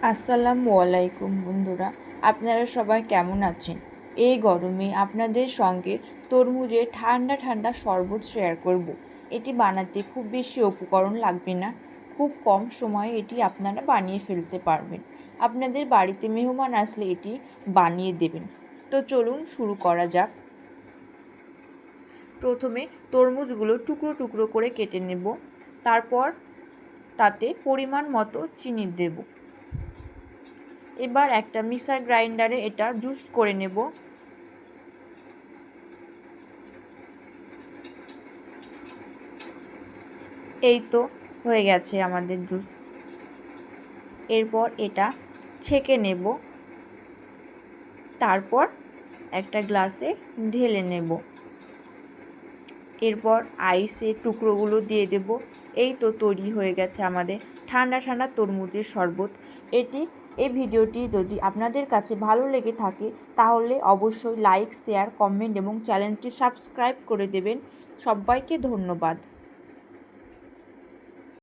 আসসালামু আলাইকুম বন্ধুরা, আপনারা সবাই কেমন আছেন? এই গরমে আপনাদের সঙ্গে তরমুজের ঠান্ডা ঠান্ডা শরবত শেয়ার করব। এটি বানাতে খুব বেশি উপকরণ লাগবে না, খুব কম সময়ে এটি আপনারা বানিয়ে ফেলতে পারবেন। আপনাদের বাড়িতে মেহমান আসলে এটি বানিয়ে দেবেন। তো চলুন শুরু করা যাক। প্রথমে তরমুজগুলো টুকরো টুকরো করে কেটে নেব, তারপর তাতে পরিমাণ মতো চিনি দেব। এবার একটা মিক্সার গ্রাইন্ডারে এটা জুস করে নেব। এই তো হয়ে গেছে আমাদের জুস। এরপর এটা ছেঁকে নেব, তারপর একটা গ্লাসে ঢেলে নেব। এরপর আইসের টুকরোগুলো দিয়ে দেব। এই তো তৈরি হয়ে গেছে আমাদের ঠান্ডা ঠান্ডা তরমুজের শরবত। এই ভিডিওটি যদি আপনাদের কাছে ভালো লেগে থাকে তাহলে অবশ্যই লাইক, শেয়ার, কমেন্ট এবং চ্যানেলটি সাবস্ক্রাইব করে দেবেন। সবাইকে ধন্যবাদ।